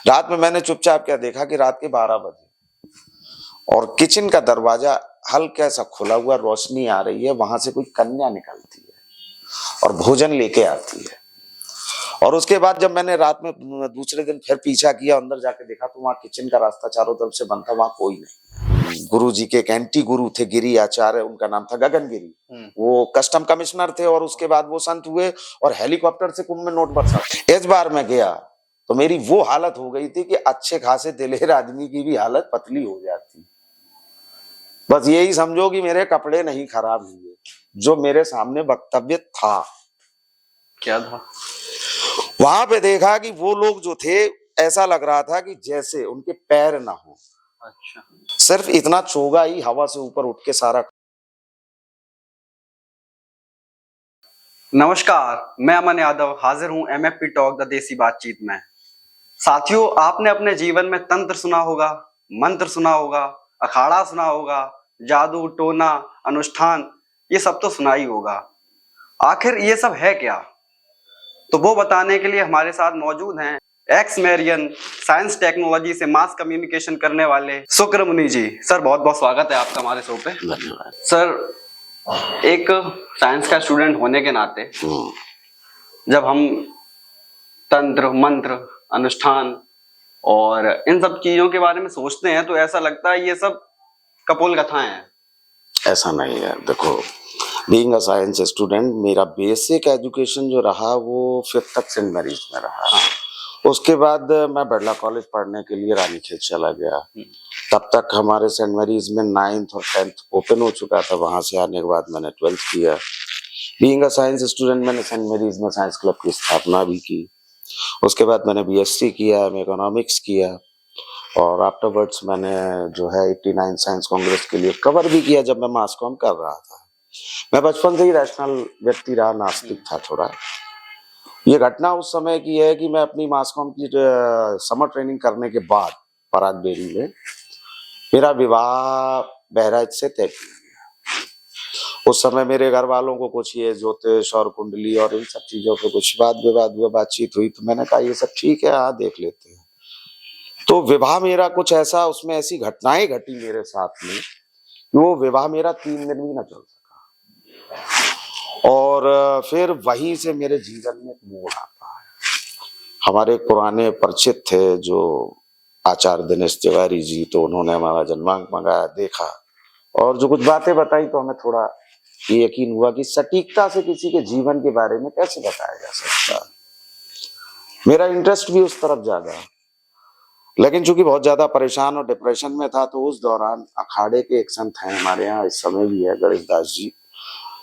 रात में मैंने चुपचाप क्या देखा कि रात के 12 बजे और किचन का दरवाजा हल्का सा खुला हुआ, रोशनी आ रही है, वहां से कोई कन्या निकलती है और भोजन लेके आती है। और उसके बाद जब मैंने रात में दूसरे दिन फिर पीछा किया, अंदर जाके देखा तो वहां किचन का रास्ता चारों तरफ से बंद था, वहां कोई नहीं। गुरु जी के एक एंटी गुरु थे, गिरी आचार्य, उनका नाम था गगन गिरी। वो कस्टम कमिश्नर थे और उसके बाद वो संत हुए और हेलीकॉप्टर से कुंभ में नोट बरसा। इस बार मैं गया तो मेरी वो हालत हो गई थी कि अच्छे खासे दिलेर आदमी की भी हालत पतली हो जाती। बस यही समझो कि मेरे कपड़े नहीं खराब हुए, जो मेरे सामने वक्तव्य था। क्या था? वहां पे देखा कि वो लोग जो थे, ऐसा लग रहा था कि जैसे उनके पैर ना हो। अच्छा। सिर्फ इतना चोगा ही हवा से ऊपर उठ के सारा। नमस्कार, मैं अमन यादव हाजिर हूं MFP टॉक द देसी बातचीत में। साथियों, आपने अपने जीवन में तंत्र सुना होगा, मंत्र सुना होगा, अखाड़ा सुना होगा, जादू टोना अनुष्ठान, ये सब तो सुना ही होगा। आखिर ये सब है क्या? तो वो बताने के लिए हमारे साथ मौजूद हैं एक्स मेरियन साइंस टेक्नोलॉजी से मास कम्युनिकेशन करने वाले शुक्र मुनि जी। सर, बहुत बहुत स्वागत है आपका हमारे शो पे। धन्यवाद सर, एक साइंस का स्टूडेंट होने के नाते जब हम तंत्र मंत्र अनुष्ठान और इन सब चीजों के बारे में सोचते हैं तो ऐसा लगता है ये सब कपोल कथाएं हैं। ऐसा नहीं है। देखो, बीइंग अ साइंस स्टूडेंट, मेरा बेसिक एजुकेशन जो रहा वो 5th तक सेंट मैरीज में रहा। उसके बाद मैं बिरला कॉलेज पढ़ने के लिए रानीखेत चला गया। तब तक हमारे सेंट मैरीज में 9th और 10th ओपन हो चुका था। वहां से आने के बाद मैंने 12th किया। बीइंग अ साइंस स्टूडेंट, मैंने सेंट मैरीज में साइंस क्लब की स्थापना भी की। उसके बाद मैंने BSc किया, इकोनॉमिक्स किया और आफ्टरवर्ड्स मैंने जो है 89 साइंस कांग्रेस के लिए कवर भी किया जब मैं मास कॉम कर रहा था। मैं बचपन से ही रैशनल व्यक्ति रहा, नास्तिक था थोड़ा। ये घटना उस समय की है कि मैं अपनी मास कॉम की समर ट्रेनिंग करने के बाद पराग डेयरी में मेरा विवाह बहराइच से तय किया गया। उस समय मेरे घर वालों को कुछ ये ज्योतिष और कुंडली और इन सब चीजों पे कुछ वाद विवाद हुआ, बातचीत हुई, तो मैंने कहा ये सब ठीक है, हाँ देख लेते हैं। तो विवाह मेरा कुछ ऐसा, उसमें ऐसी घटनाएं घटी मेरे साथ में, वो विवाह मेरा 3 दिन भी ना चल सका। और फिर वहीं से मेरे जीवन में एक मोड़ आता है। हमारे एक पुराने परिचित थे जो आचार्य दिनेश तिवारी जी, तो उन्होंने हमारा जन्मांक मंगाया, देखा और जो कुछ बातें बताई तो हमें थोड़ा ये यकीन हुआ कि सटीकता से किसी के जीवन के बारे में कैसे बताया जा सकता है। मेरा इंटरेस्ट भी उस तरफ जागा, लेकिन चूंकि बहुत ज्यादा परेशान और डिप्रेशन में था, तो उस दौरान अखाड़े के एक संत हैं हमारे यहाँ, इस समय भी है, गणेश दास जी।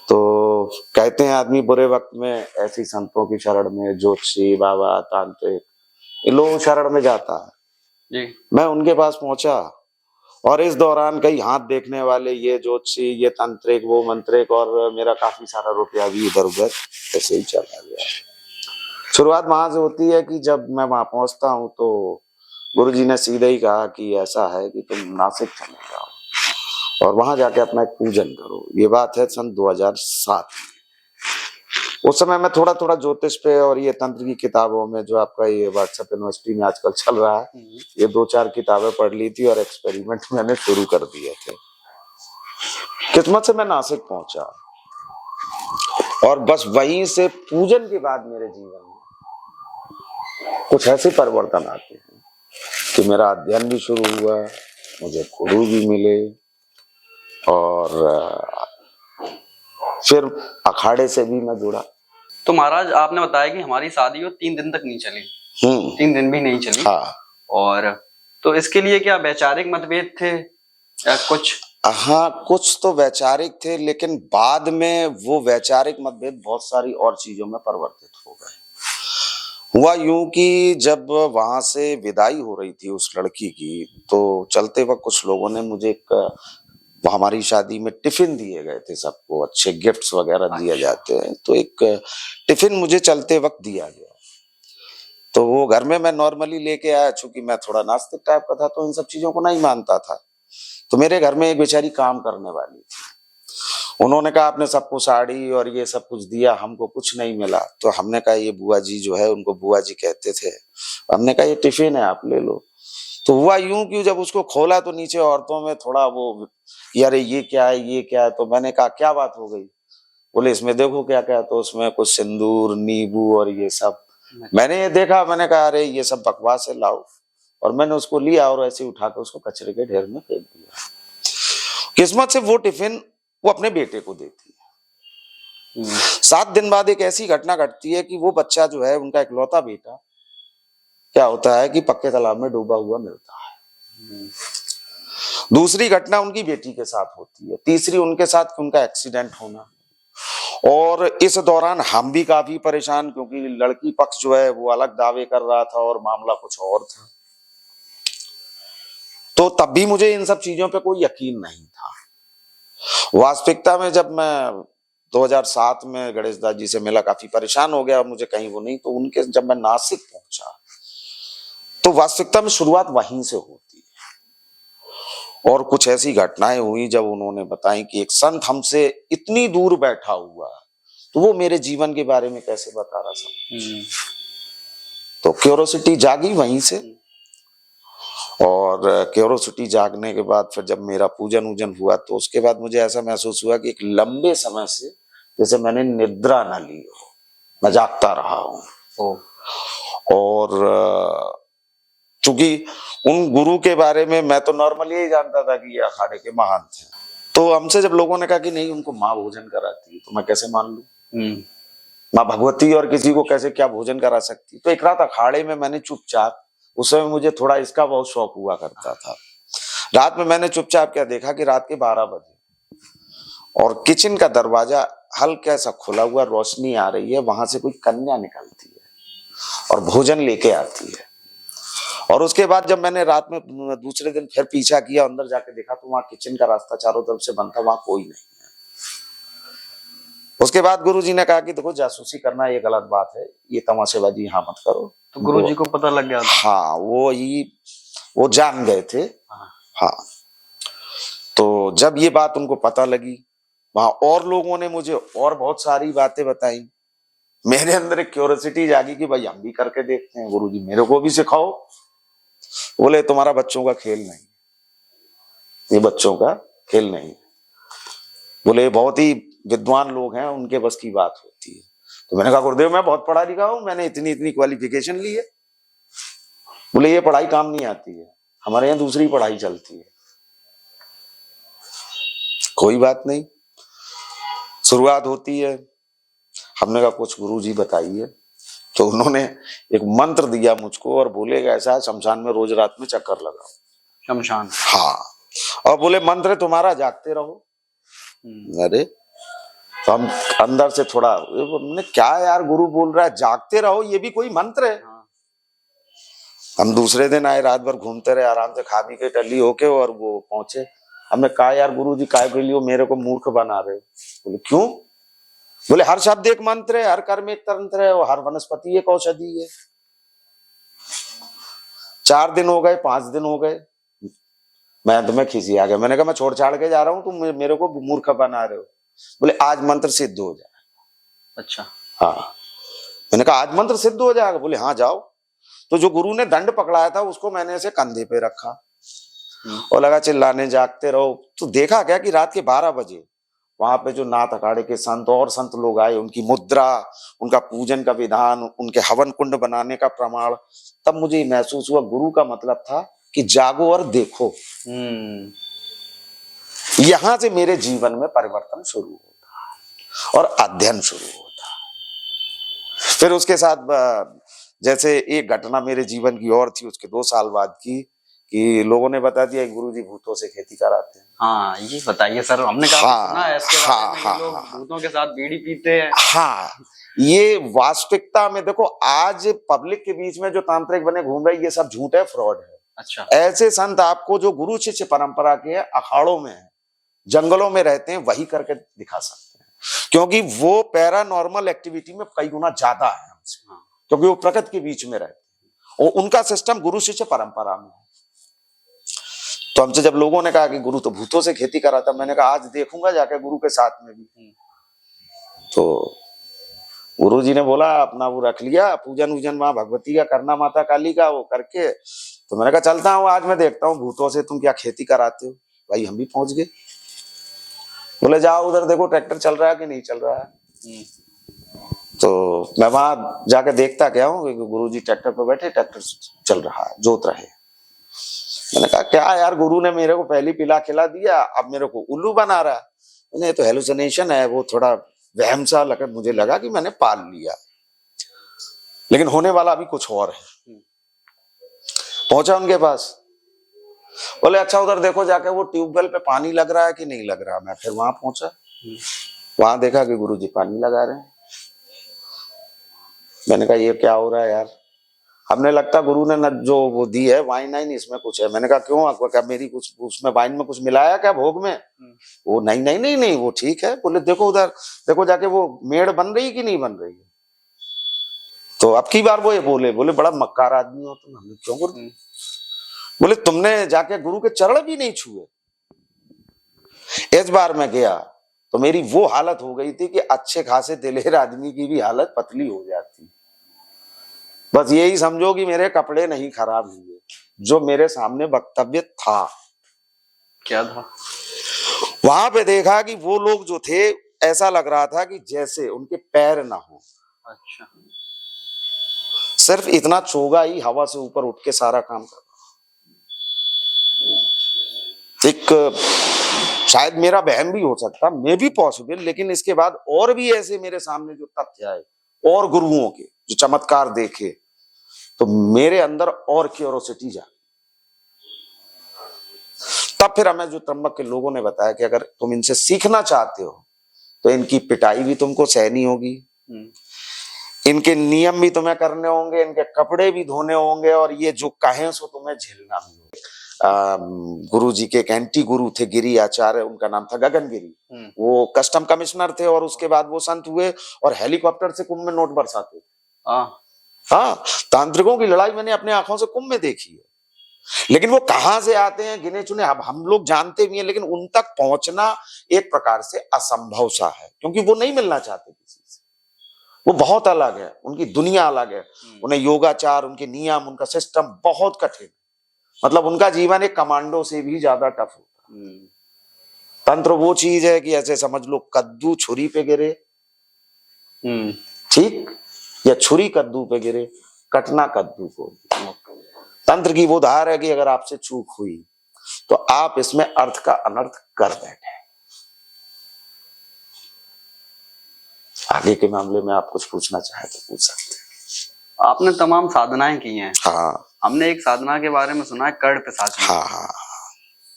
तो कहते हैं आदमी बुरे वक्त में ऐसी संतों की शरण में, ज्योतिषी बाबा तांत्रिक, इन लोगों की शरण में जाता है जी। मैं उनके पास पहुंचा और इस दौरान कई हाथ देखने वाले, ये ज्योतिषी, ये तांत्रिक, वो मंत्रिक, और मेरा काफी सारा रुपया भी इधर उधर ऐसे ही चला गया। शुरुआत वहां से होती है कि जब मैं वहां पहुंचता हूँ तो गुरुजी ने सीधे ही कहा कि ऐसा है कि तुम नासिक चले जाओ और वहां जाके अपना एक पूजन करो। ये बात है सन 2007। उस समय मैं थोड़ा थोड़ा ज्योतिष पे और ये तंत्र की किताबों में, जो आपका ये व्हाट्सएप यूनिवर्सिटी में आजकल चल रहा है, ये 2-4 किताबें पढ़ ली थी और एक्सपेरिमेंट मैंने शुरू कर दिए थे। किस्मत से मैं नासिक पहुंचा और बस वहीं से पूजन के बाद मेरे जीवन में कुछ ऐसे परिवर्तन आते हैं कि मेरा अध्ययन भी शुरू हुआ, मुझे गुरु भी मिले और फिर अखाड़े से भी मैं जुड़ा। तो महाराज, आपने बताया कि हमारी शादी 3 दिन तक नहीं चली। 3 दिन भी नहीं चली। हाँ। और तो इसके लिए क्या वैचारिक मतभेद थे या कुछ? हाँ, कुछ तो वैचारिक थे, लेकिन बाद में वो वैचारिक मतभेद बहुत सारी और चीजों में परिवर्तित हो गए। हुआ यूं कि जब वहां से विदाई हो रही थी उस लड़की की, तो चलते वक्त कुछ लोगों ने मुझे हमारी शादी में टिफिन दिए गए थे, सबको अच्छे गिफ्ट्स वगैरह दिए जाते हैं, तो एक टिफिन मुझे चलते वक्त दिया गया। तो वो घर में मैं नॉर्मली लेके आया, चूंकि मैं थोड़ा नास्तिक टाइप का था तो इन सब चीजों को नहीं मानता था। तो मेरे घर में एक बेचारी काम करने वाली थी, उन्होंने कहा आपने सबको साड़ी और ये सब कुछ दिया, हमको कुछ नहीं मिला। तो हमने कहा ये बुआ जी जो है, उनको बुआ जी कहते थे, हमने कहा ये टिफिन है आप ले लो। तो हुआ यूं कि जब उसको खोला तो नीचे औरतों में थोड़ा वो, यार ये क्या है, ये क्या है। तो मैंने कहा क्या बात हो गई? बोले इसमें देखो क्या क्या है। तो उसमें कुछ सिंदूर, नींबू और ये सब। मैंने ये देखा, मैंने कहा अरे ये सब बकवास है, लाओ। और मैंने उसको लिया और ऐसे उठा के उसको कचरे के ढेर में फेंक दिया। किस्मत से वो टिफिन वो अपने बेटे को देती है। 7 दिन बाद एक ऐसी घटना घटती है कि वो बच्चा जो है, उनका इकलौता बेटा, क्या होता है कि पक्के तालाब में डूबा हुआ मिलता है। दूसरी घटना उनकी बेटी के साथ होती है। तीसरी उनके साथ उनका एक्सीडेंट होना। और इस दौरान हम भी काफी परेशान, क्योंकि लड़की पक्ष जो है वो अलग दावे कर रहा था और मामला कुछ और था। तो तब भी मुझे इन सब चीजों पे कोई यकीन नहीं था। वास्तविकता में जब मैं 2007 में गणेश दास जी से मिला, काफी परेशान हो गया, मुझे कहीं वो नहीं, तो उनके जब मैं नासिक पहुंचा तो वास्तविकता में शुरुआत वहीं से होती है। और कुछ ऐसी घटनाएं हुई जब उन्होंने बताई कि एक संत हमसे इतनी दूर बैठा हुआ, तो वो मेरे जीवन के बारे में कैसे बता रहा सब। तो क्यूरोसिटी जागी वहीं से। और क्यूरोसिटी जागने के बाद फिर जब मेरा पूजन वूजन हुआ, तो उसके बाद मुझे ऐसा महसूस हुआ कि एक लंबे समय से जैसे मैंने निद्रा न ली हो, मैं जागता रहा हूं। और चूंकि उन गुरु के बारे में मैं तो नॉर्मली यही जानता था कि ये अखाड़े के महान थे। तो हमसे जब लोगों ने कहा कि नहीं उनको माँ भोजन कराती है, तो मैं कैसे मान लूं? माँ भगवती और किसी को कैसे क्या भोजन करा सकती? तो एक रात अखाड़े में मैंने चुपचाप, उस समय मुझे थोड़ा इसका बहुत शौक हुआ करता था, रात में मैंने चुपचाप क्या देखा कि रात के 12 बजे और किचन का दरवाजा हल्का सा खुला हुआ, रोशनी आ रही है, वहां से कोई कन्या निकलती है और भोजन लेके आती है। और उसके बाद जब मैंने रात में दूसरे दिन फिर पीछा किया, अंदर जाके देखा तो वहां किचन का रास्ता चारों तरफ से बंद था, वहां कोई नहीं है। उसके बाद गुरुजी ने कहा कि देखो जासूसी करना ये गलत बात है, ये तमाशेबाजी यहाँ मत करो। तो गुरुजी को पता लग गया था? हाँ, वो जान गए थे। हाँ। तो जब ये बात उनको पता लगी, वहां और लोगों ने मुझे और बहुत सारी बातें बताई। मेरे अंदर एक क्यूरियोसिटी जागी कि भाई हम भी करके देखते हैं, गुरुजी मेरे को भी सिखाओ। बोले तुम्हारा बच्चों का खेल नहीं, ये बच्चों का खेल नहीं। बोले बहुत ही विद्वान लोग हैं, उनके बस की बात होती है। तो मैंने कहा गुरुदेव मैं बहुत पढ़ा लिखा हूं, मैंने इतनी इतनी क्वालिफिकेशन ली है। बोले ये पढ़ाई काम नहीं आती है, हमारे यहाँ दूसरी पढ़ाई चलती है। कोई बात नहीं, शुरुआत होती है। हमने कहा कुछ गुरुजी बताइए। तो उन्होंने एक मंत्र दिया मुझको और बोले ऐसा है, शमशान में रोज रात में चक्कर लगाओ। शमशान? हाँ। और बोले मंत्र तुम्हारा जागते रहो। अरे तो हम अंदर से थोड़ा, हमने क्या यार गुरु बोल रहा है जागते रहो, ये भी कोई मंत्र है? हम दूसरे दिन आए, रात भर घूमते रहे, आराम से खा पी के टल्ली होके और वो पहुंचे। हमने कहा यार गुरुजी काय के लिए मेरे को मूर्ख बना रहे हो? बोले क्यों? बोले हर शब्द एक मंत्र है, हर कर्म एक तंत्र है, और हर वनस्पति एक औषधि है। 4 दिन हो गए, 5 दिन हो गए, मैं तुम्हें खिसी आ गया। मैंने कहा मैं छोड़ छाड़ के जा रहा हूं, तुम मेरे को मूर्ख बना रहे हो। बोले आज मंत्र सिद्ध हो जाएगा। अच्छा। हाँ। मैंने कहा आज मंत्र सिद्ध हो जाएगा? बोले हाँ जाओ। तो जो गुरु ने दंड पकड़ाया था उसको मैंने ऐसे कंधे पे रखा और लगा चिल्लाने जागते रहो। तो देखा क्या कि रात के 12 बजे वहां पे जो नाथ अखाड़े के संत और संत लोग आए, उनकी मुद्रा, उनका पूजन का विधान, उनके हवन कुंड बनाने का प्रमाण, तब मुझे महसूस हुआ गुरु का मतलब था कि जागो और देखो। यहां से मेरे जीवन में परिवर्तन शुरू होता और अध्ययन शुरू होता। फिर उसके साथ जैसे एक घटना मेरे जीवन की और थी, उसके 2 साल बाद की, कि लोगों ने बता दिया गुरुजी भूतों से खेती कराते हैं। हाँ ये बताइए सर, हमने काफी सुना है इसके बारे में, हाँ, लोग भूतों के साथ बीड़ी पीते हैं। हाँ, ये वास्तविकता में देखो आज पब्लिक के बीच में जो तांत्रिक बने घूम रहे, ये सब झूठ है, फ्रॉड है। अच्छा। ऐसे संत आपको जो गुरु शिष्य परंपरा के अखाड़ों में, जंगलों में रहते हैं, वही करके दिखा सकते हैं, क्योंकि वो पैरानॉर्मल एक्टिविटी में कई गुना ज्यादा है हमसे, क्योंकि वो प्रकृति के बीच में रहते हैं और उनका सिस्टम गुरु शिष्य परंपरा में है। तो हमसे जब लोगों ने कहा कि गुरु तो भूतों से खेती कराता, मैंने कहा आज देखूंगा जाके गुरु के साथ में भी। तो गुरु जी ने बोला अपना वो रख लिया, पूजन वूजन माँ भगवती का करना, माता काली का वो करके, तो मैंने कहा चलता हूँ आज मैं देखता हूँ भूतों से तुम क्या खेती कराते हो। भाई हम भी पहुंच गए। बोले जाओ उधर देखो ट्रैक्टर चल रहा है कि नहीं चल रहा है। तो मैं वहां जाके देखता क्या हूँ, गुरु जी ट्रैक्टर पर बैठे, ट्रैक्टर चल रहा है, जोत रहे। मैंने कहा क्या यार, गुरु ने मेरे को पहली पिला खिला दिया, अब मेरे को उल्लू बना रहा है। ये तो हेलुसिनेशन है, वो थोड़ा वहम सा लगा, मुझे लगा कि मैंने पाल लिया, लेकिन होने वाला अभी कुछ और है। पहुंचा उनके पास, बोले अच्छा उधर देखो जाके वो ट्यूबवेल पे पानी लग रहा है कि नहीं लग रहा। मैं फिर वहां पहुंचा, वहां देखा कि गुरु जी पानी लगा रहे हैं। मैंने कहा ये क्या हो रहा है यार, हमने लगता गुरु ने न जो वो दी है वाइन आइन इसमें कुछ है। मैंने कहा क्यों, आपको क्या मेरी कुछ उसमें वाइन में कुछ मिलाया क्या भोग में। वो नहीं नहीं नहीं नहीं वो ठीक है। बोले देखो उधर देखो जाके वो मेड़ बन रही कि नहीं बन रही है। तो अब की बार वो ये बोले बड़ा मक्कार आदमी हो तुम। हमने क्यों गुरु, बोले तुमने जाके गुरु के चरण भी नहीं छुए। इस बार मैं गया तो मेरी वो हालत हो गई थी कि अच्छे खासे दिलेर आदमी की भी हालत पतली हो जाती। बस यही समझो कि मेरे कपड़े नहीं खराब हुए, जो मेरे सामने वक्तव्य था। क्या था? वहां पे देखा कि वो लोग जो थे ऐसा लग रहा था कि जैसे उनके पैर ना हो। अच्छा। सिर्फ इतना चोगा ही हवा से ऊपर उठ के सारा काम कर रहा। एक शायद मेरा बहम भी हो सकता, मे भी पॉसिबल, लेकिन इसके बाद और भी ऐसे मेरे सामने जो तथ्य आए और गुरुओं के जो चमत्कार देखे, तो मेरे अंदर और क्यूरोसिटी जा। तब फिर हमें जो त्र्यंबक के लोगों ने बताया कि अगर तुम इनसे सीखना चाहते हो तो इनकी पिटाई भी तुमको सहनी होगी, इनके नियम भी तुम्हें करने होंगे, इनके कपड़े भी धोने होंगे, और ये जो कहें सो तुम्हें झेलना भी होगा। गुरु जी के एक एंटी गुरु थे गिरी आचार्य, उनका नाम था गगन गिरी। वो कस्टम कमिश्नर थे और उसके बाद वो संत हुए और हेलीकॉप्टर से कुंभ में नोट बरसाते थे। हाँ, तांत्रिकों की लड़ाई मैंने अपने आंखों से कुंभ में देखी है। लेकिन वो कहां से आते हैं गिने चुने अब हम लोग जानते भी हैं, लेकिन उन तक पहुंचना एक प्रकार से असंभव सा है, क्योंकि वो नहीं मिलना चाहते किसी से। वो बहुत अलग है, उनकी दुनिया अलग है। उन्हें योगाचार, उनके नियम, उनका सिस्टम बहुत कठिन, मतलब उनका जीवन एक कमांडो से भी ज्यादा टफ होता है। तंत्र वो चीज है कि ऐसे समझ लो कद्दू छुरी पे गिरे, ठीक, या छुरी कद्दू पे गिरे, कटना कद्दू को। तंत्र की वो धार है कि अगर आपसे चूक हुई तो आप इसमें अर्थ का अनर्थ कर बैठे। आगे के मामले में आप कुछ पूछना चाहे तो पूछ सकते हैं। आपने तमाम साधनाएं की हैं। हाँ, हमने एक साधना के बारे में सुना है, कर्ण पिशाच। हाँ,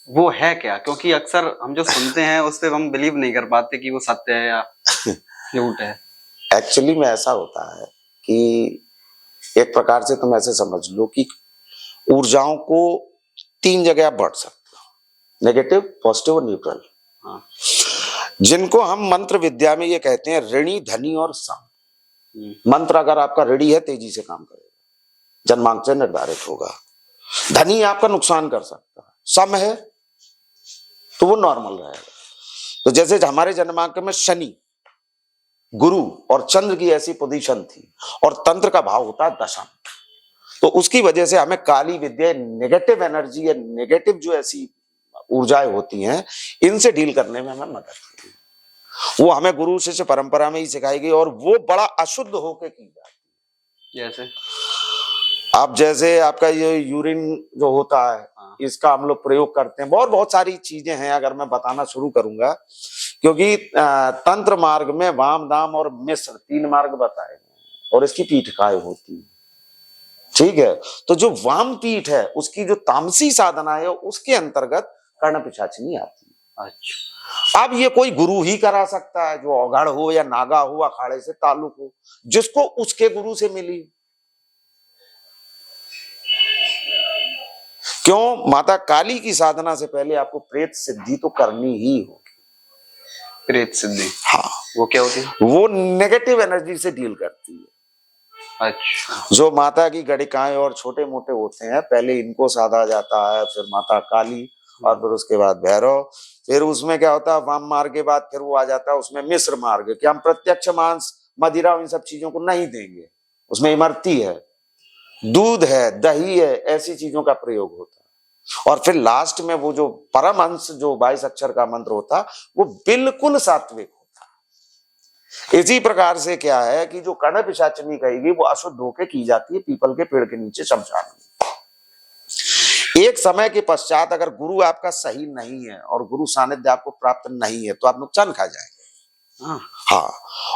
वो है क्या? क्योंकि अक्सर हम जो सुनते हैं उस पर हम बिलीव नहीं कर पाते कि वो सत्य है या झूठ है। एक्चुअली में ऐसा होता है कि एक प्रकार से तुम ऐसे समझ लो कि ऊर्जाओं को 3 जगह आप बांट सकते हो, नेगेटिव, पॉजिटिव और न्यूट्रल। हाँ। जिनको हम मंत्र विद्या में ये कहते हैं ऋणी, धनी और सम। मंत्र अगर आपका ऋणी है तेजी से काम करेगा, जन्मांक से निर्धारित होगा। धनी आपका नुकसान कर सकता है, सम है तो वो नॉर्मल रहेगा। तो जैसे हमारे जन्मांक में शनि, गुरु और चंद्र की ऐसी पोजीशन थी, और तंत्र का भाव होता है दशम, तो उसकी वजह से हमें काली विद्या, नेगेटिव एनर्जी या नेगेटिव जो ऐसी ऊर्जाएं होती हैं, इनसे डील करने में हमें मदद मिलती है। वो हमें गुरु शिष्य परंपरा में ही सिखाई गई, और वो बड़ा अशुद्ध होके की जाती है। जैसे आप जैसे आपका ये यूरिन जो होता है, इसका हम लोग प्रयोग करते हैं, बहुत बहुत सारी चीजें हैं, अगर मैं बताना शुरू करूंगा, क्योंकि तंत्र मार्ग में वाम, दाम और मिश्र 3 मार्ग बताए गए और इसकी पीठिकाएं होती है, ठीक है। तो जो वाम पीठ है उसकी जो तामसी साधना है उसके अंतर्गत कर्ण पिशाचिनी आती है। अच्छा। अब ये कोई गुरु ही करा सकता है, जो औघड़ हो या नागा हो, अखाड़े से ताल्लुक हो, जिसको उसके गुरु से मिली। क्यों? माता काली की साधना से पहले आपको प्रेत सिद्धि तो करनी ही होगी। प्रेत सिद्धि? हाँ। वो क्या होती है? वो नेगेटिव एनर्जी से डील करती है। अच्छा। जो माता की गणिकाएं और छोटे मोटे होते हैं, पहले इनको साधा जाता है, फिर माता काली और फिर उसके बाद भैरव, फिर उसमें क्या होता है वाम मार्ग के बाद फिर वो आ जाता है उसमें मिश्र मार्ग कि हम प्रत्यक्ष मांस मदिरा इन सब चीजों को नहीं देंगे, उसमें इमरती है, दूध है, दही है, ऐसी चीजों का प्रयोग होता है। और फिर लास्ट में वो जो परमहंस जो 22 अक्षर का मंत्र होता वो बिल्कुल सात्विक होता। इसी प्रकार से क्या है कि जो कर्ण पिशाचिनी कहेगी वो अशुद्ध होकर की जाती है पीपल के पेड़ के नीचे शमशान में। एक समय के पश्चात अगर गुरु आपका सही नहीं है और गुरु सानिध्य आपको प्राप्त नहीं है तो आप नुकसान खा जाएंगे। हाँ,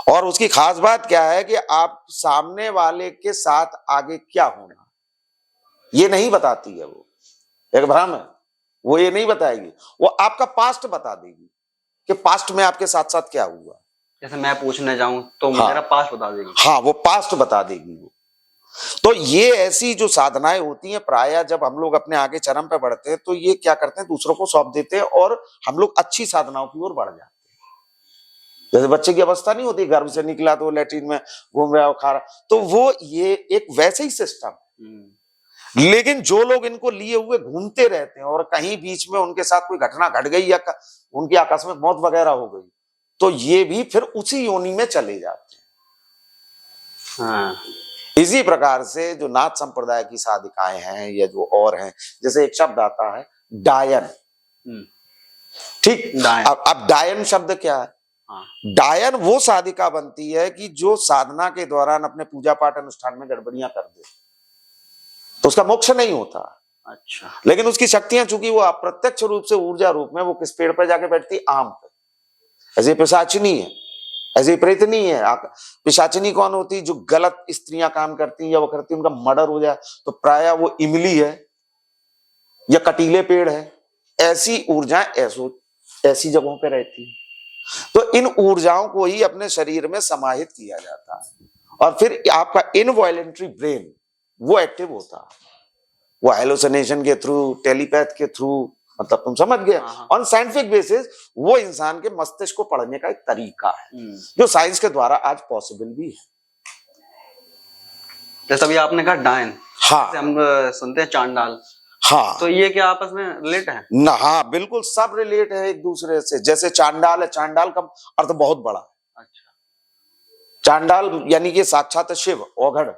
और उसकी खास बात क्या है कि आप सामने वाले के साथ आगे क्या होना ये नहीं बताती है वो, एक भ्रम है, वो ये नहीं बताएगी, वो आपका पास्ट बता देगी कि पास्ट में आपके साथ साथ क्या हुआ। जैसे मैं पूछने जाऊं तो हाँ, मेरा पास्ट बता देगी। हाँ, वो पास्ट बता देगी वो। तो ये ऐसी जो साधनाएं होती हैं प्रायः जब हम लोग अपने आगे चरम पे बढ़ते हैं तो ये क्या करते हैं दूसरों को सौंप देते हैं और हम लोग अच्छी साधनाओं की ओर बढ़ जाते हैं। जैसे बच्चे की अवस्था नहीं होती, गर्भ से निकला तो लैट्रिन में घूम रहा हो खा रहा, तो वो ये एक वैसे ही सिस्टम। लेकिन जो लोग इनको लिए हुए घूमते रहते हैं और कहीं बीच में उनके साथ कोई घटना घट गई या उनकी आकस्मिक मौत वगैरह हो गई तो ये भी फिर उसी योनि में चले जाते हैं। हाँ। इसी प्रकार से जो नाथ संप्रदाय की साधिकाएं हैं या जो और हैं, जैसे एक शब्द आता है डायन, ठीक, अब डायन शब्द क्या है? हाँ। डायन वो साधिका बनती है कि जो साधना के दौरान अपने पूजा पाठ अनुष्ठान में गड़बड़ियां कर दे, तो उसका मोक्ष नहीं होता। अच्छा। लेकिन उसकी शक्तियां चूंकि वो अप्रत्यक्ष रूप से ऊर्जा रूप में वो किस पेड़ पर जाके बैठती, आम पे। ऐसे पिशाचिनी है, ऐसे प्रेतनी है। पिशाचिनी कौन होती? जो गलत स्त्रियां काम करती या वो करती उनका मर्डर हो जाए तो प्रायः वो इमली है या कटीले पेड़ है, ऐसी ऊर्जाएं ऐसी जगहों पे रहती है। तो इन ऊर्जाओं को ही अपने शरीर में समाहित किया जाता है और फिर आपका इनवॉयलेंटरी ब्रेन वो एक्टिव होता है, वो हेलुसिनेशन के थ्रू, टेलीपैथ के थ्रू, मतलब तुम समझ गए। ऑन साइंटिफिक बेसिस वो इंसान के मस्तिष्क को पढ़ने का एक तरीका है जो साइंस के द्वारा आज पॉसिबल भी है। जैसे अभी आपने कहा डायन, हाँ, हम सुनते हैं चांडाल, हाँ, तो ये क्या आपस में रिलेट है ना? हाँ, बिल्कुल सब रिलेट है एक दूसरे से। जैसे चांडाल है, चांडाल का अर्थ बहुत बड़ा है। अच्छा। चांडाल यानी कि साक्षात शिव, औघड़,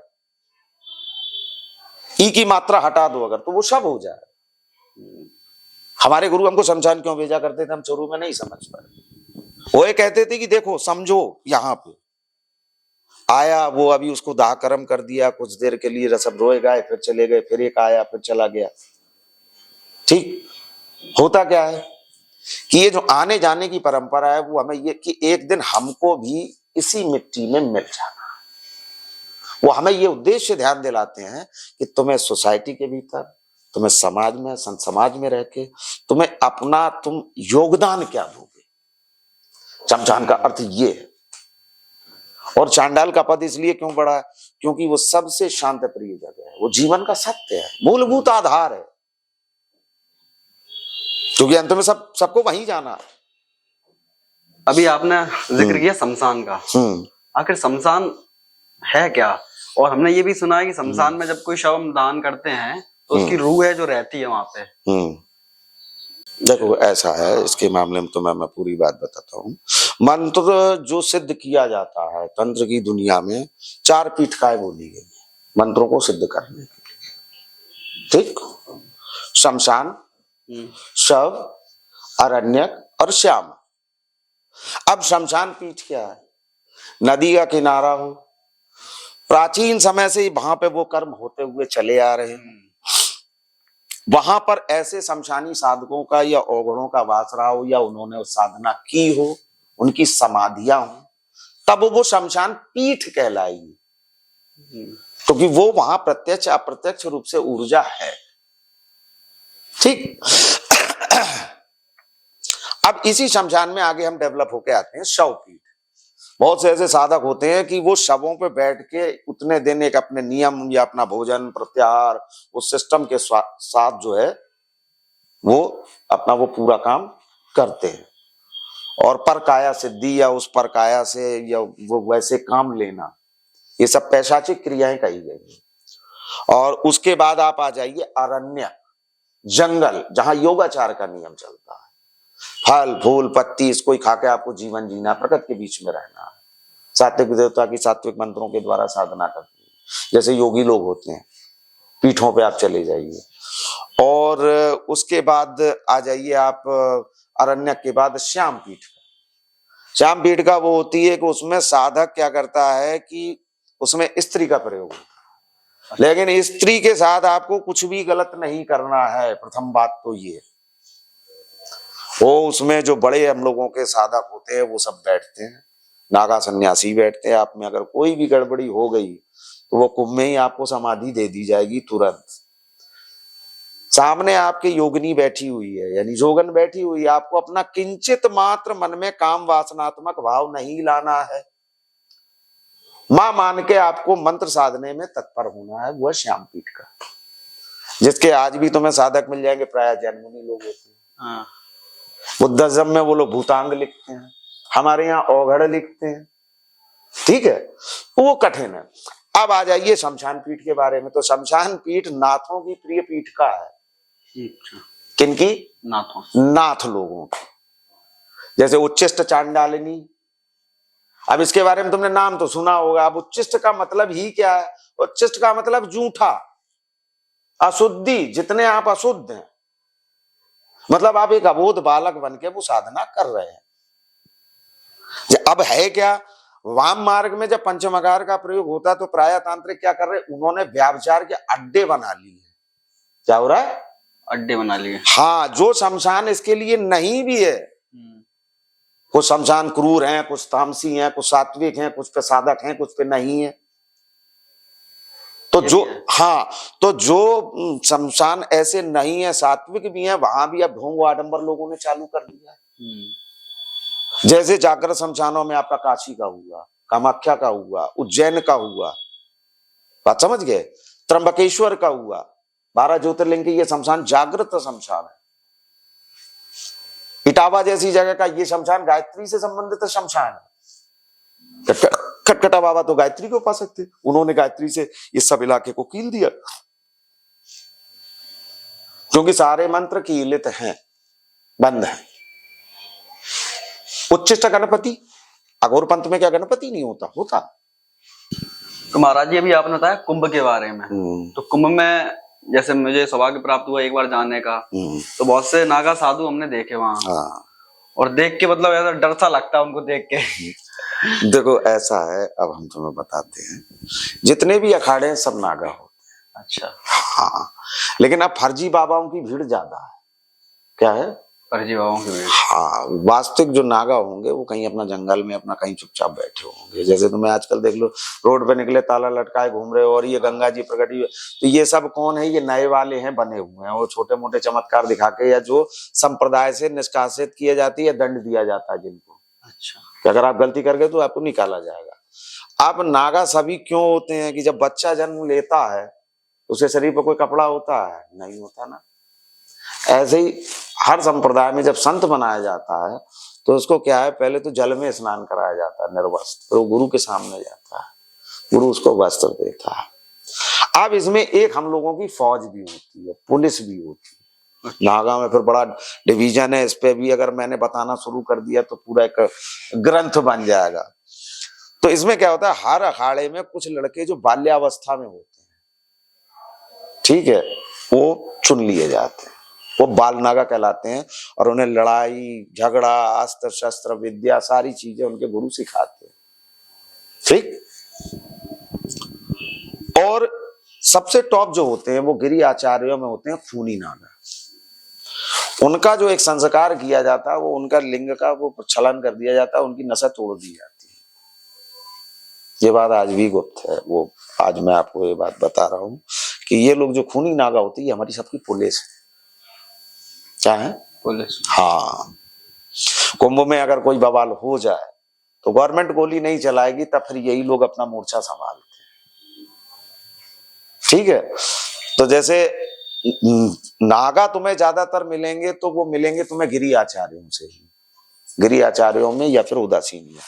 ई की मात्रा हटा दो अगर तो वो शव हो जाए। हमारे गुरु हमको शमशान क्यों भेजा करते थे हम शुरू में नहीं समझ पाए। वो ये कहते थे कि देखो समझो, यहां पे आया वो, अभी उसको दाह कर्म कर दिया, कुछ देर के लिए रसम रोए गए, फिर चले गए, फिर एक आया, फिर चला गया। ठीक, होता क्या है कि ये जो आने जाने की परंपरा है वो हमें ये कि एक दिन हमको भी इसी मिट्टी में मिल जाना, वो हमें ये उद्देश्य ध्यान दिलाते हैं कि तुम्हें सोसाइटी के भीतर, तुम्हें समाज में, संत समाज में रह के तुम्हें अपना तुम योगदान क्या दोगे। शमशान का अर्थ ये है। और चांडाल का पद इसलिए क्यों बड़ा है? क्योंकि वो सबसे शांत प्रिय जगह है, वो जीवन का सत्य है, मूलभूत आधार है, क्योंकि अंत में सबको वहीं जाना है। अभी आपने जिक्र किया शमशान का, आखिर शमशान है क्या? और हमने ये भी सुना है कि शमशान में जब कोई शव हम दान करते हैं तो उसकी रूह है जो रहती है वहां पे। देखो ऐसा है, इसके मामले में तो मैं पूरी बात बताता हूँ। मंत्र जो सिद्ध किया जाता है तंत्र की दुनिया में, 4 पीठिकाएं बोली गई मंत्रों को सिद्ध करने की, ठीक? शमशान, शव, अरण्यक और श्याम। अब शमशान पीठ क्या है? नदी का किनारा हो, प्राचीन समय से ही वहां पे वो कर्म होते हुए चले आ रहे हैं। वहां पर ऐसे शमशानी साधकों का या औघड़ों का वास रहा हो या उन्होंने साधना की हो, उनकी समाधियां हो, तब वो शमशान पीठ कहलाएगी, क्योंकि वो वहां प्रत्यक्ष अप्रत्यक्ष रूप से ऊर्जा है। ठीक। अब इसी शमशान में आगे हम डेवलप होके आते हैं शवपीठ। बहुत से ऐसे साधक होते हैं कि वो शवों पे बैठ के उतने दिन एक अपने नियम या अपना भोजन प्रत्याहार उस सिस्टम के साथ जो है वो अपना वो पूरा काम करते हैं। और पर काया सिद्धि या उस पर काया से या वो वैसे काम लेना, ये सब पैशाचिक क्रियाएं कही गई। और उसके बाद आप आ जाइए अरण्य। जंगल जहां योगाचार का नियम चलता है, फल फूल पत्ती इसको ही खा के आपको जीवन जीना, प्रकृति के बीच में रहना है। सात्विक देवता की सात्विक मंत्रों के द्वारा साधना करनी है, जैसे योगी लोग होते हैं, पीठों पे आप चले जाइए। और उसके बाद आ जाइए आप अरण्यक के बाद श्याम पीठ। श्याम पीठ का वो होती है कि उसमें साधक क्या करता है कि उसमें स्त्री का प्रयोग होता है, लेकिन स्त्री के साथ आपको कुछ भी गलत नहीं करना है। प्रथम बात तो ये, वो उसमें जो बड़े हम लोगों के साधक होते हैं वो सब बैठते हैं, नागा सन्यासी बैठते हैं। आप में अगर कोई भी गड़बड़ी हो गई तो वो कुंभ में ही आपको समाधि दे दी जाएगी तुरंत। सामने आपके योगिनी बैठी हुई है, यानी जोगन बैठी हुई है, आपको अपना किंचित मात्र मन में काम वासनात्मक भाव नहीं लाना है, मां मान के आपको मंत्र साधने में तत्पर होना है। वो श्याम पीठ का, जिसके आज भी तुम्हें साधक मिल जाएंगे, प्राय जैन मुनि लोग होते हैं। बुद्धिज्म में वो लोग भूतांग लिखते हैं, हमारे यहाँ औघड़ लिखते हैं, ठीक है, वो कठिन है। अब आ जाइए शमशान पीठ के बारे में। तो शमशान पीठ नाथों की प्रिय पीठ का है। किनकी? नाथों, नाथ लोगों की। जैसे उच्चिष्ट चांडालिनी, अब इसके बारे में तुमने नाम तो सुना होगा। अब उच्चिष्ट का मतलब ही क्या है? उच्चिष्ट का मतलब जूठा, अशुद्धि, जितने आप अशुद्ध हैं, मतलब आप एक अबोध बालक बन के वो साधना कर रहे हैं। अब है क्या, वाम मार्ग में जब पंचमकार का प्रयोग होता तो प्राय तांत्रिक क्या कर रहे, उन्होंने व्याभिचार के अड्डे बना लिए। क्या हो रहा है? अड्डे बना लिए। हाँ, जो शमशान इसके लिए नहीं भी है। कुछ शमशान क्रूर हैं, कुछ तामसी हैं, कुछ सात्विक हैं, कुछ पे साधक हैं, कुछ पे नहीं है। तो जो, हाँ, तो जो शमशान ऐसे नहीं है, सात्विक भी है, वहां भी अब ढोंग आडंबर लोगों ने चालू कर दिया है। जैसे जागृत शमशानों में आपका काशी का हुआ, कामाख्या का हुआ, उज्जैन का हुआ, बात समझ गए, त्र्यंबकेश्वर का हुआ, 12 ज्योतिर्लिंग के ये शमशान जागृत शमशान है। इटावा जैसी जगह का ये शमशान गायत्री से संबंधित शमशान है। खटखटा बाबा तो गायत्री को उपासक थे, उन्होंने गायत्री से इस सब इलाके को कील दिया, क्योंकि सारे मंत्र कीलित हैं, बंद हैं। उच्चिष्ट गणपति, अघोर पंथ में क्या गणपति नहीं होता? होता। तो महाराज जी अभी आपने बताया कुंभ के बारे में, तो कुंभ में जैसे मुझे सौभाग्य प्राप्त हुआ एक बार जाने का, तो बहुत से नागा साधु हमने देखे वहां, और देख के मतलब ऐसा डर सा लगता है उनको देख के। देखो ऐसा है, अब हम तुम्हें बताते हैं, जितने भी अखाड़े हैं सब नागा होते हैं। अच्छा। हाँ, लेकिन अब फर्जी बाबाओं की भीड़ ज्यादा है। क्या है? फर्जी बाबाओं की भीड़। हाँ, वास्तविक जो नागा होंगे वो कहीं अपना जंगल में अपना कहीं चुपचाप बैठे होंगे। जैसे तुम्हें आजकल देख लो, रोड पे निकले ताला लटकाए घूम रहे हो, और ये गंगा जी प्रकट हुई, तो ये सब कौन है? ये नए वाले हैं, बने हुए हैं। वो छोटे मोटे चमत्कार दिखा के, या जो संप्रदाय से निष्कासित किए जाती है, दंड दिया जाता है जिनको। अच्छा, कि अगर आप गलती कर गए तो आपको निकाला जाएगा। आप नागा सभी क्यों होते हैं कि जब बच्चा जन्म लेता है उसके शरीर पर कोई कपड़ा होता है? नहीं होता ना। ऐसे ही हर संप्रदाय में जब संत बनाया जाता है तो उसको क्या है, पहले तो जल में स्नान कराया जाता है निर्वस्त्र, तो गुरु के सामने जाता है, गुरु उसको वस्त्र देता है। अब इसमें एक हम लोगों की फौज भी होती है, पुलिस भी होती है। नागा में फिर बड़ा डिवीजन है, इस पे भी अगर मैंने बताना शुरू कर दिया तो पूरा एक ग्रंथ बन जाएगा। तो इसमें क्या होता है, हर अखाड़े में कुछ लड़के जो बाल्यावस्था में होते हैं, ठीक है, वो चुन लिए जाते हैं, वो बाल नागा कहलाते हैं, और उन्हें लड़ाई झगड़ा अस्त्र शस्त्र विद्या सारी चीजें उनके गुरु सिखाते हैं, ठीक। और सबसे टॉप जो होते हैं वो गिरी आचार्यों में होते हैं खूनी नागा। उनका जो एक संस्कार किया जाता है, वो उनका लिंग का वो प्रक्षालन कर दिया जाता है, उनकी नसें तोड़ दी जाती है। ये बात आज भी गुप्त है, वो आज मैं आपको ये बात बता रहा हूं कि ये लोग जो खूनी नागा होती है, हमारी सबकी पुलिस है। क्या है? पुलिस। हाँ, कुंभ में अगर कोई बवाल हो जाए तो गवर्नमेंट गोली नहीं चलाएगी, तब फिर यही लोग अपना मोर्चा संभालते हैं, ठीक है। तो जैसे नागा तुम्हें ज्यादातर मिलेंगे तो वो मिलेंगे तुम्हें गिरी आचार्यों से ही, गिरी आचार्यों में या फिर उदासीन में।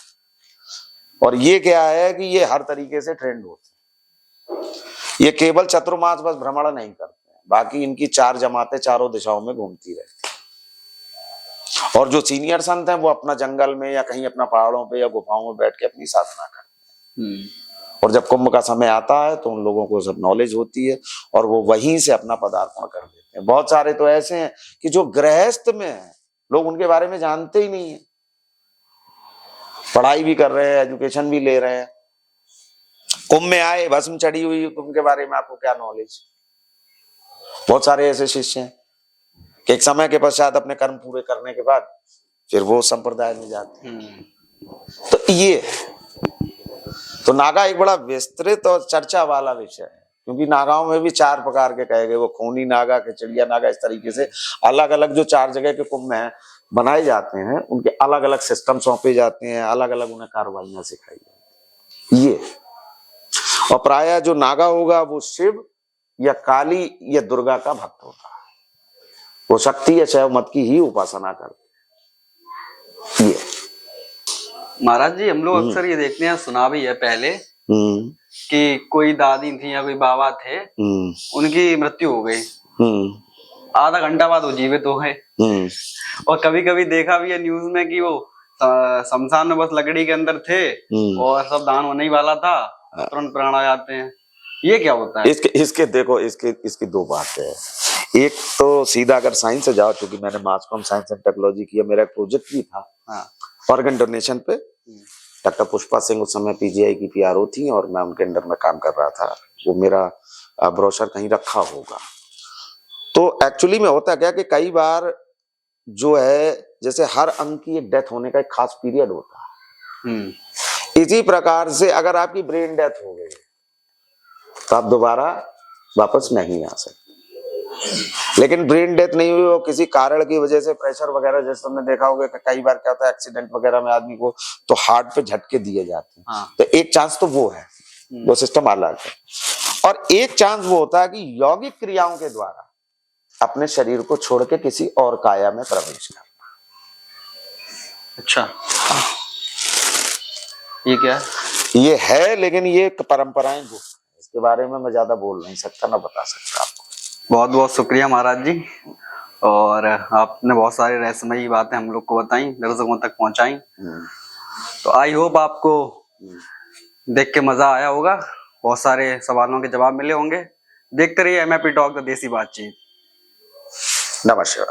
और ये क्या है कि ये हर तरीके से ट्रेंड होते हैं, ये केवल चतुर्मास बस भ्रमण नहीं करते हैं, बाकी इनकी 4 जमातें चारों दिशाओं में घूमती रहती हैं। और जो सीनियर संत हैं वो अपना जंगल में या कहीं अपना पहाड़ों पे या गुफाओं में बैठ के अपनी साधना करते हैं। और जब कुंभ का समय आता है तो उन लोगों को सब नॉलेज होती है और वो वहीं से अपना पदार्पण कर देते हैं। बहुत सारे तो ऐसे हैं कि जो गृहस्थ में है, लोग उनके बारे में जानते ही नहीं है, पढ़ाई भी कर रहे हैं, एजुकेशन भी ले रहे हैं, कुंभ में आए, भस्म चढ़ी हुई, कुंभ के बारे में आपको क्या नॉलेज। बहुत सारे ऐसे शिष्य हैं कि एक समय के पश्चात अपने कर्म पूरे करने के बाद फिर वो संप्रदाय में जाते हैं। तो ये तो नागा एक बड़ा विस्तृत और चर्चा वाला विषय है, क्योंकि नागाओं में भी 4 प्रकार के कहे गए, वो खूनी नागा, खिचड़िया नागा, इस तरीके से अलग अलग जो 4 जगह के कुंभ में बनाए जाते हैं, उनके अलग अलग सिस्टम सौंपे जाते हैं, अलग अलग उन्हें कार्रवाइयां सिखाई जाती हैं। ये और प्रायः जो नागा होगा वो शिव या काली या दुर्गा का भक्त होता है, वो शक्ति या शैव मत की ही उपासना करते। ये महाराज जी, हम लोग अक्सर ये देखते हैं, सुना भी है पहले कि कोई दादी थी या कोई बाबा थे, उनकी मृत्यु हो गई, आधा घंटा बाद वो जीवित हो गए। और कभी कभी देखा भी है न्यूज में कि वो शमशान में बस लकड़ी के अंदर थे और सब दान होने ही वाला था, तुरंत प्राण आ जाते हैं। ये क्या होता है? इसके देखो, इसकी 2 बातें हैं। एक तो सीधा अगर साइंस से जाओ, क्योंकि मैंने मास कॉम साइंस एंड टेक्नोलॉजी किया, मेरा एक प्रोजेक्ट भी था ऑर्गन डोनेशन पे। डॉक्टर पुष्पा सिंह उस समय पीजीआई की पीआरओ थी और मैं उनके अंडर में काम कर रहा था। वो मेरा ब्रोशर कहीं रखा होगा। तो एक्चुअली में होता क्या कि कई बार जो है, जैसे हर अंग की एक डेथ होने का एक खास पीरियड होता है। इसी प्रकार से अगर आपकी ब्रेन डेथ हो गई तो आप दोबारा वापस नहीं आ सकते। लेकिन ब्रेन डेथ नहीं हुई, वो किसी कारण की वजह से, प्रेशर वगैरह, जैसे तुमने देखा होगा कि कई बार क्या होता है एक्सीडेंट वगैरह में आदमी को तो हार्ट पे झटके दिए जाते हैं। तो एक चांस तो वो है, वो सिस्टम अलग है। और एक चांस वो होता है कि यौगिक क्रियाओं के द्वारा अपने शरीर को छोड़ के किसी और काया में प्रवेश करना। अच्छा, ये क्या है? ये है, लेकिन ये परंपराएं गुप्त है, इसके बारे में मैं ज्यादा बोल नहीं सकता, ना बता सकता आपको। बहुत बहुत शुक्रिया महाराज जी, और आपने बहुत सारी रहस्यमयी बातें हम लोग को बताई, दर्शकों तक पहुंचाई। तो आई होप आपको देख के मजा आया होगा, बहुत सारे सवालों के जवाब मिले होंगे। देखते रहिए MFP टॉक द देसी बातचीत। नमस्कार।